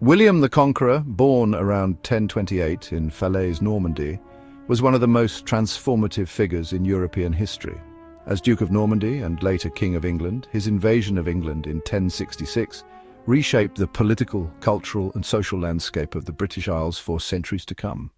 William the Conqueror, born around 1028 in Falaise, Normandy, was one of the most transformative figures in European history. As Duke of Normandy and later King of England, his invasion of England in 1066 reshaped the political, cultural and social landscape of the British Isles for centuries to come.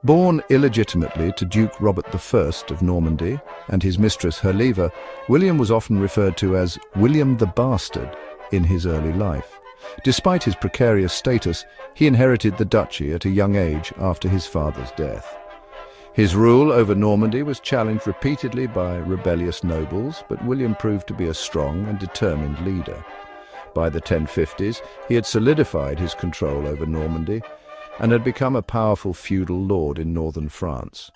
Born illegitimately to Duke Robert I of Normandy and his mistress Herleva, William was often referred to as William the Bastard in his early life. Despite his precarious status, he inherited the duchy at a young age after his father's death. His rule over Normandy was challenged repeatedly by rebellious nobles, but William proved to be a strong and determined leader. By the 1050s, he had solidified his control over Normandy and had become a powerful feudal lord in northern France.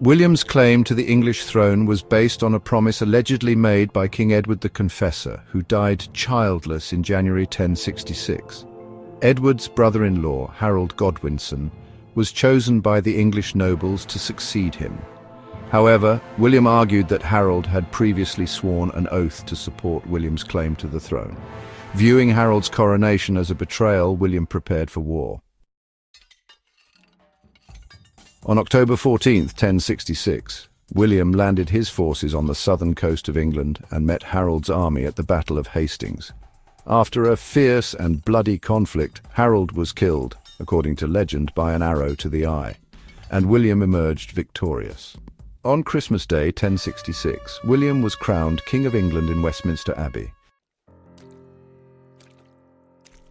William's claim to the English throne was based on a promise allegedly made by King Edward the Confessor, who died childless in January 1066. Edward's brother-in-law, Harold Godwinson, was chosen by the English nobles to succeed him. However, William argued that Harold had previously sworn an oath to support William's claim to the throne. Viewing Harold's coronation as a betrayal, William prepared for war. On October 14, 1066, William landed his forces on the southern coast of England and met Harold's army at the Battle of Hastings. After a fierce and bloody conflict, Harold was killed, according to legend, by an arrow to the eye, and William emerged victorious. On Christmas Day, 1066, William was crowned King of England in Westminster Abbey.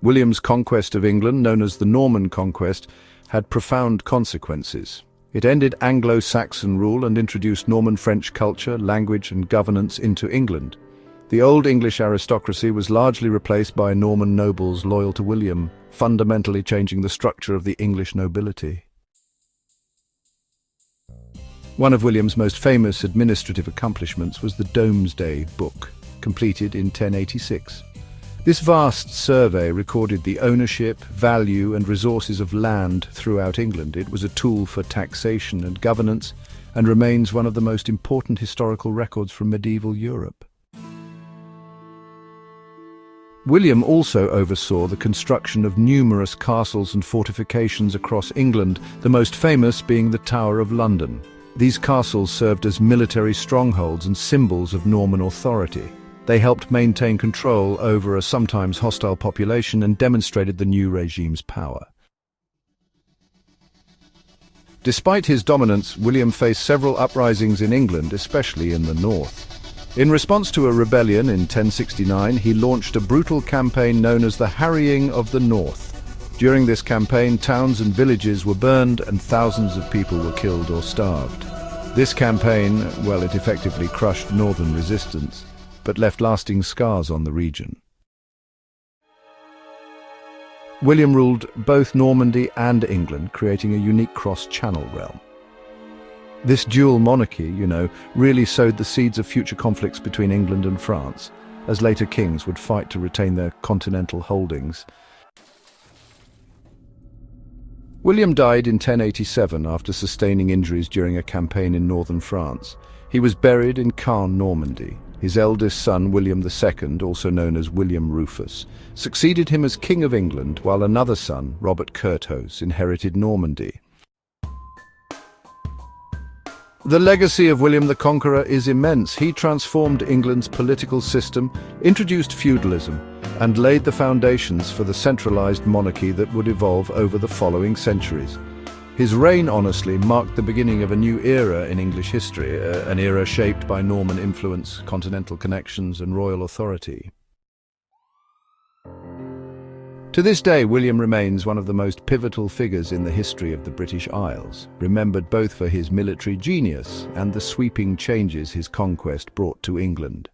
William's conquest of England, known as the Norman Conquest, had profound consequences. It ended Anglo-Saxon rule and introduced Norman French culture, language and governance into England. The Old English aristocracy was largely replaced by Norman nobles loyal to William, fundamentally changing the structure of the English nobility. One of William's most famous administrative accomplishments was the Domesday Book, completed in 1086. This vast survey recorded the ownership, value and resources of land throughout England. It was a tool for taxation and governance and remains one of the most important historical records from medieval Europe. William also oversaw the construction of numerous castles and fortifications across England, the most famous being the Tower of London. These castles served as military strongholds and symbols of Norman authority. They helped maintain control over a sometimes hostile population and demonstrated the new regime's power. Despite his dominance, William faced several uprisings in England, especially in the north. In response to a rebellion in 1069, he launched a brutal campaign known as the Harrying of the North. During this campaign, towns and villages were burned and thousands of people were killed or starved. This campaign, well, it effectively crushed northern resistance, but left lasting scars on the region. William ruled both Normandy and England, creating a unique cross-channel realm. This dual monarchy, really sowed the seeds of future conflicts between England and France, as later kings would fight to retain their continental holdings. William died in 1087 after sustaining injuries during a campaign in northern France. He was buried in Caen, Normandy. His eldest son, William II, also known as William Rufus, succeeded him as King of England, while another son, Robert Curthose, inherited Normandy. The legacy of William the Conqueror is immense. He transformed England's political system, introduced feudalism, and laid the foundations for the centralized monarchy that would evolve over the following centuries. His reign, honestly, marked the beginning of a new era in English history, an era shaped by Norman influence, continental connections, and royal authority. To this day, William remains one of the most pivotal figures in the history of the British Isles, remembered both for his military genius and the sweeping changes his conquest brought to England.